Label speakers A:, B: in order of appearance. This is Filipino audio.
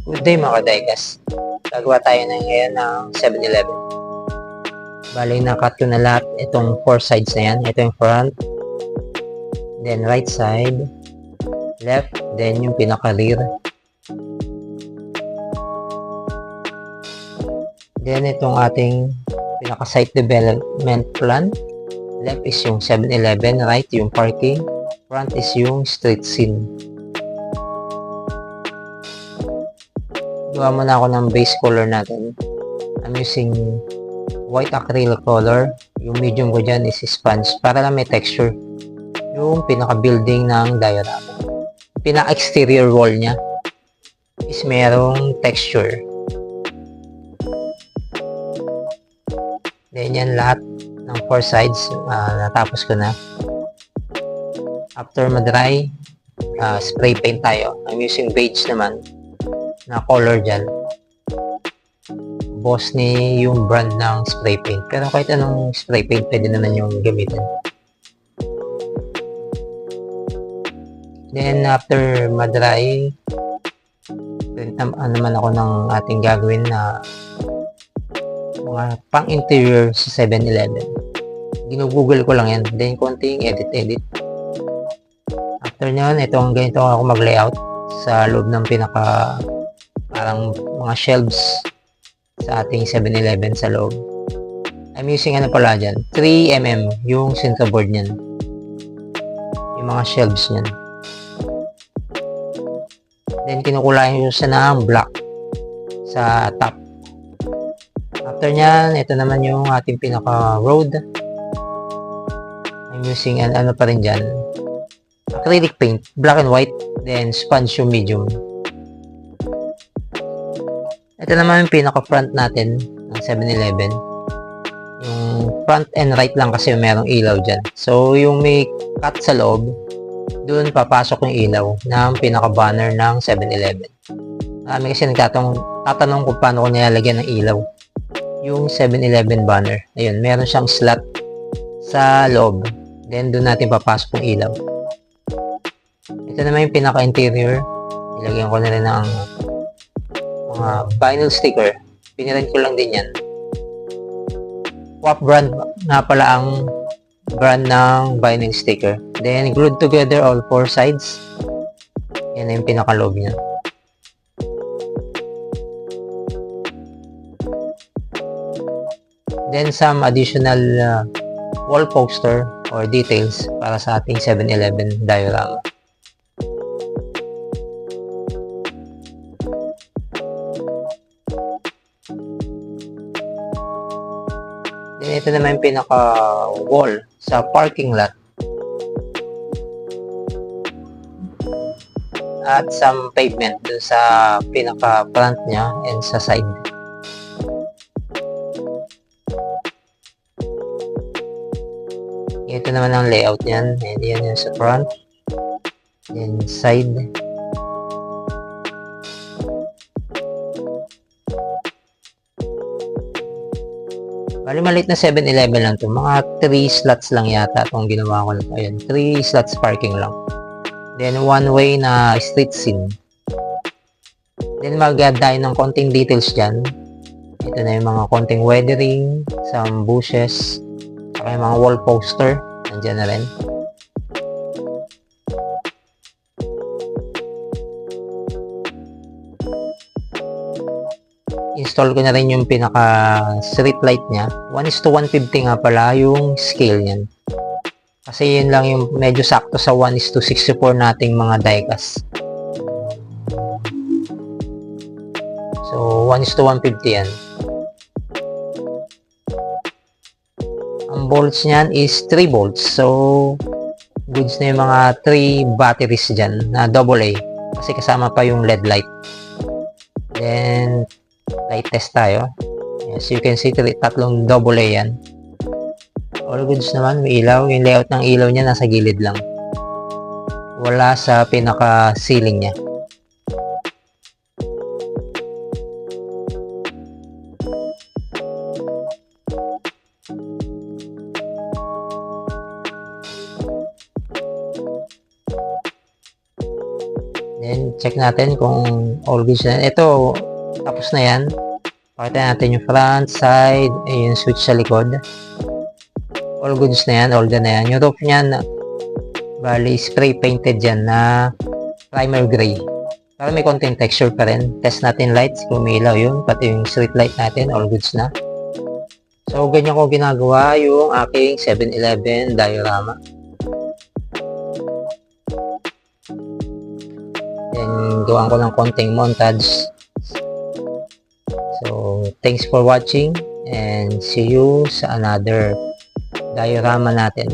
A: Good day mga kadaykas. Gagawa tayo na ngayon ng 7-Eleven. Bali, na-cut ko na lahat itong 4 sides na yan. Ito yung front, then right side, left, then yung pinaka-rear. Then itong ating pinaka-site development plan. Left is yung 7-Eleven, right yung parking, front is yung street scene. Gawa muna ako ng base color natin. I'm using white acrylic color. Yung medium ko dyan is sponge para lang may texture. Yung pinaka-building ng diorama. Pinaka-exterior wall niya is merong texture. Then yan lahat ng 4 sides natapos ko na. After madry, spray paint tayo. I'm using beige naman na color dyan. Bossny yung brand ng spray paint. Pero kahit anong spray paint, pwede naman yung gamitin. Then, after madry, naman ako ng ating gagawin na mga pang-interior sa 7-Eleven. Ginugoogle ko lang yan. Then, konting edit. After nyan, ganito ako mag-layout sa loob ng parang mga shelves sa ating 7-Eleven sa loob. I'm using 3mm yung center board niyan. Yung mga shelves niyan. Then kinukulayan ko siya ng black sa top. After niyan, ito naman yung ating pinaka-road. I'm using pa rin dyan. Acrylic paint, black and white, then sponge yung medium. Ito naman yung pinaka-front natin ng 7-Eleven. Yung front and right lang kasi merong ilaw dyan. So, yung may cut sa loob, doon papasok yung ilaw ng pinaka-banner ng 7-Eleven. Marami kasi tatanong kung paano ko nilalagyan ng ilaw. Yung 7-Eleven banner. Ayun, meron siyang slot sa loob. Then, doon natin papasok yung ilaw. Ito naman yung pinaka-interior. Ilagyan ko na rin ng mga vinyl sticker. Piniran ko lang din yan. Swap brand nga pala ang brand ng vinyl sticker. Then, glued together all 4 sides. Yan na yung pinaka-loob niya. Then, some additional wall poster or details para sa ating 7-Eleven diorama. Then, ito naman yung pinaka-wall sa parking lot. At some pavement dun sa pinaka-front niya and sa side. Ito naman ang layout niyan. And yan yung sa front. Then side. Bali, maliit na 7-Eleven lang to. Mga 3 slots lang yata itong ginawa ko. Ayan, 3 slots parking lang. Then, one way na street scene. Then, mag-add tayo ng konting details dyan. Ito na yung mga konting weathering, some bushes, saka yung mga wall poster. Nandyan na rin. Install ko na rin yung pinaka street light niya. 1:150 nga pala yung scale niyan. Kasi yun lang yung medyo sakto sa 1:64 nating mga diecast. So 1:150 yan. Ang bolts niyan is 3 bolts. So goods na yung mga 3 batteries dyan na AA. Kasi kasama pa yung LED light. Then light test tayo. As you can see, tatlong AA yan. All goods naman, may ilaw. Yung layout ng ilaw niya nasa gilid lang. Wala sa pinaka-ceiling niya. check natin kung all goods na. Ito, tapos na yan. Pakita natin yung front, side, yung switch sa likod. All goods na yan, all done na yan. Yung roof niyan, bali, spray painted yan na primer gray. Para may konting texture pa rin. Test natin lights, kung may ilaw yun. Pati yung street light natin, all goods na. So, ganyan ko ginagawa yung aking 7-Eleven diorama. Then, gawan ko ng konting montage. So, thanks for watching and see you sa another diorama natin.